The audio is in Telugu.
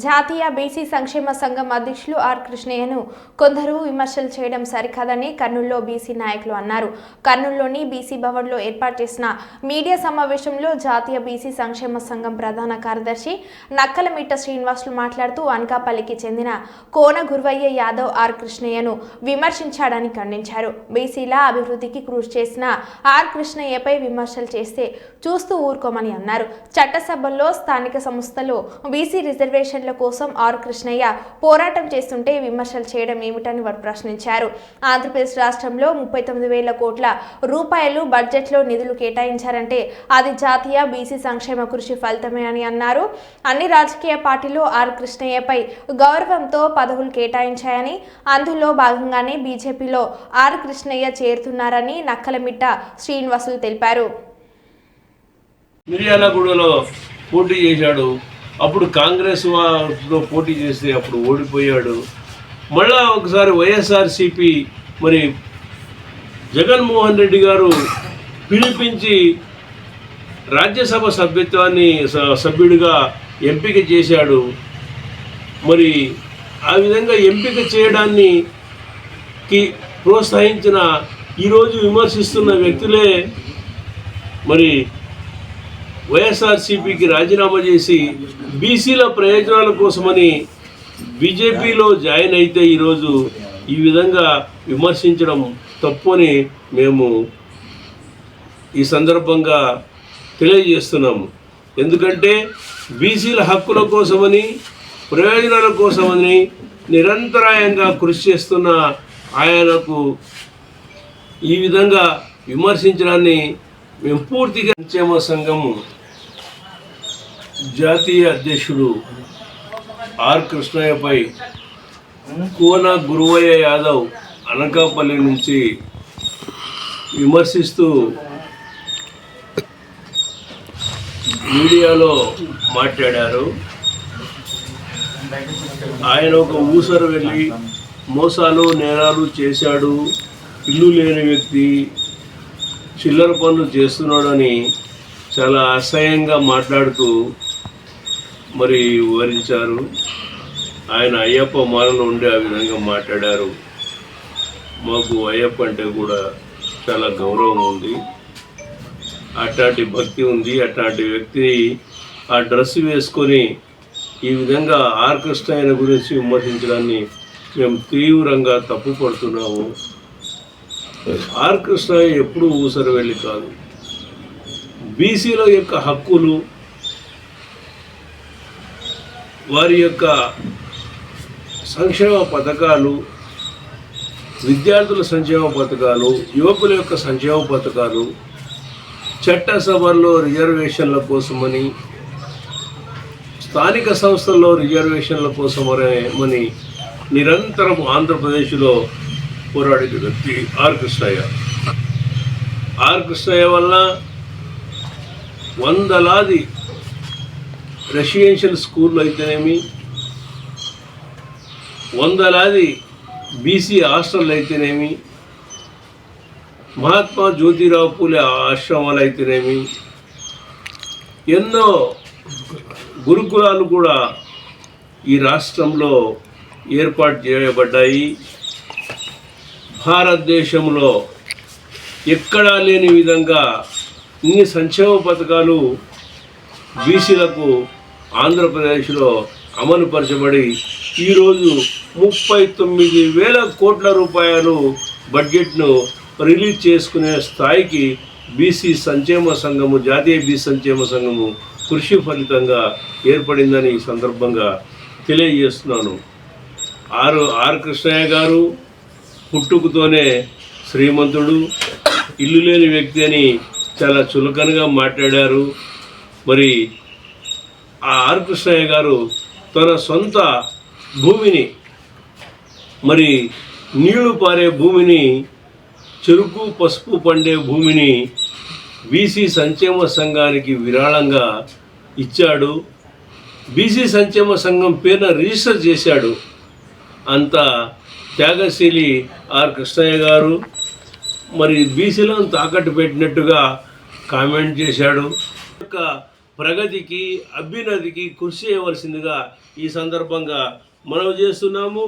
జాతీయ బీసీ సంక్షేమ సంఘం అధ్యక్షులు ఆర్ కృష్ణయ్యను కొందరు విమర్శలు చేయడం సరికాదని కర్నూలులో బీసీ నాయకులు అన్నారు. కర్నూలులోని బీసీ భవన్లో ఏర్పాటు చేసిన మీడియా సమావేశంలో జాతీయ బీసీ సంక్షేమ సంఘం ప్రధాన కార్యదర్శి నక్కలమిట్ట శ్రీనివాసులు మాట్లాడుతూ అనకాపల్లికి చెందిన కోన గురువయ్య యాదవ్ ఆర్ కృష్ణయ్యను విమర్శించాడని ఖండించారు. బీసీల అభివృద్ధికి కృషి చేసిన ఆర్ కృష్ణయ్యపై విమర్శలు చేస్తే చూస్తూ ఊరుకోమని అన్నారు. చట్టసభల్లో స్థానిక సంస్థలో బీసీ రిజర్వేషన్ కోసం ఆర్ కృష్ణయ్య పోరాటం చేస్తుంటే విమర్శలు చేయడం ఏమిటని వారు ప్రశ్నించారు. ఆంధ్రప్రదేశ్ రాష్ట్రంలో 39,000 కోట్ల రూపాయలు బడ్జెట్లో నిధులు కేటాయించారంటే అది జాతీయ బీసీ సంక్షేమ కృషి ఫలితమే అని అన్నారు. అన్ని రాజకీయ పార్టీలు ఆర్ కృష్ణయ్యపై గౌరవంతో పదవులు కేటాయించాయని, అందులో భాగంగానే బీజేపీలో ఆర్ కృష్ణయ్య చేరుతున్నారని నక్కలమిట్ట శ్రీనివాసులు తెలిపారు. మిర్యాలగూడలో పోటీ చేశాడు. అప్పుడు కాంగ్రెస్ లో పోటీ చేస్తే అప్పుడు ఓడిపోయాడు. మళ్ళా ఒకసారి వైఎస్ఆర్సిపి మరి జగన్మోహన్ రెడ్డి గారు పిలిపించి రాజ్యసభ సభ్యుడిగా ఎంపిక చేశాడు. మరి ఆ విధంగా ఎంపిక చేయడాన్ని ప్రోత్సహించిన ఈరోజు విమర్శిస్తున్న వ్యక్తులే మరి వైఎస్ఆర్సీపీకి రాజీనామా చేసి బీసీల ప్రయోజనాల కోసమని బీజేపీలో జాయిన్ అయితే ఈరోజు ఈ విధంగా విమర్శించడం తప్పు అని మేము ఈ సందర్భంగా తెలియజేస్తున్నాము. ఎందుకంటే బీసీల హక్కుల కోసమని, ప్రయోజనాల కోసమని నిరంతరాయంగా కృషి చేస్తున్న ఆయనకు ఈ విధంగా విమర్శించడాన్ని మేము పూర్తిగా సంక్షేమ సంఘము జాతీయ అధ్యక్షుడు ఆర్ కృష్ణయ్యపై కోన గురువయ్య యాదవ్ అనకాపల్లి నుంచి విమర్శిస్తూ మీడియాలో మాట్లాడారు. ఆయన ఒక ఊసరు వెళ్ళి మోసాలు నేరాలు చేశాడు, ఇల్లు లేని వ్యక్తి, చిల్లర పనులు చేస్తున్నాడని చాలా అసహ్యంగా మాట్లాడుతూ మరి వివరించారు. ఆయన అయ్యప్ప మాలలో ఉండి ఆ విధంగా మాట్లాడారు. మాకు అయ్యప్ప అంటే కూడా చాలా గౌరవం ఉంది, అట్లాంటి భక్తి ఉంది. అట్లాంటి వ్యక్తి ఆ డ్రెస్ వేసుకొని ఈ విధంగా ఆర్ కృష్ణయ్య గురించి విమర్శించడాన్ని మేము తీవ్రంగా తప్పుపడుతున్నాము. ఆర్ కృష్ణయ్య ఎప్పుడూ ఊసరు వెళ్ళి కాదు. బీసీల యొక్క హక్కులు, వారి యొక్క సంక్షేమ పథకాలు, విద్యార్థుల సంక్షేమ పథకాలు, యువకుల యొక్క సంక్షేమ పథకాలు, చట్టసభల్లో రిజర్వేషన్ల కోసమని, స్థానిక సంస్థల్లో రిజర్వేషన్ల కోసమని నిరంతరం ఆంధ్రప్రదేశ్లో పోరాడిన వ్యక్తి ఆర్ కృష్ణయ్య. ఆర్ కృష్ణయ్య వల్ల వందలాది రెసిడెన్షియల్ స్కూళ్ళు అయితేనేమి, వందలాది బీసీ హాస్టళ్ళు అయితేనేమి, మహాత్మా జ్యోతిరావు పూలే ఆశ్రమాలు అయితేనేమి, ఎన్నో గురుకులాలు కూడా ఈ రాష్ట్రంలో ఏర్పాటు చేయబడ్డాయి. భారతదేశంలో ఎక్కడా లేని విధంగా ఇన్ని సంక్షేమ పథకాలు బీసీలకు ఆంధ్రప్రదేశ్లో అమలుపరచబడి ఈరోజు 39,000 కోట్ల రూపాయలు బడ్జెట్ను రిలీజ్ చేసుకునే స్థాయికి బీసీ సంక్షేమ సంఘము, జాతీయ బీసీ సంక్షేమ సంఘము కృషి ఫలితంగా ఏర్పడిందని ఈ సందర్భంగా తెలియజేస్తున్నాను. ఆర్ కృష్ణయ్య గారు పుట్టుకతోనే శ్రీమంతుడు, ఇల్లు లేని వ్యక్తి అని చాలా చులకనగా మాట్లాడారు. మరి ఆ ఆర్ కృష్ణయ్య గారు తన సొంత భూమిని, మరి నీళ్లు పారే భూమిని, చెరుకు పసుపు పండే భూమిని బీసీ సంక్షేమ సంఘానికి విరాళంగా ఇచ్చాడు. బీసీ సంక్షేమ సంఘం పేరున రిజిస్టర్ చేశాడు. అంత త్యాగశీలి ఆర్ కృష్ణయ్య గారు. మరి బీసీలను తాకట్టు పెట్టినట్టుగా కామెంట్ చేశాడు. ప్రగతికి అభ్యున్నతికి కృషి చేయవలసిందిగా ఈ సందర్భంగా మనవి చేస్తున్నాము.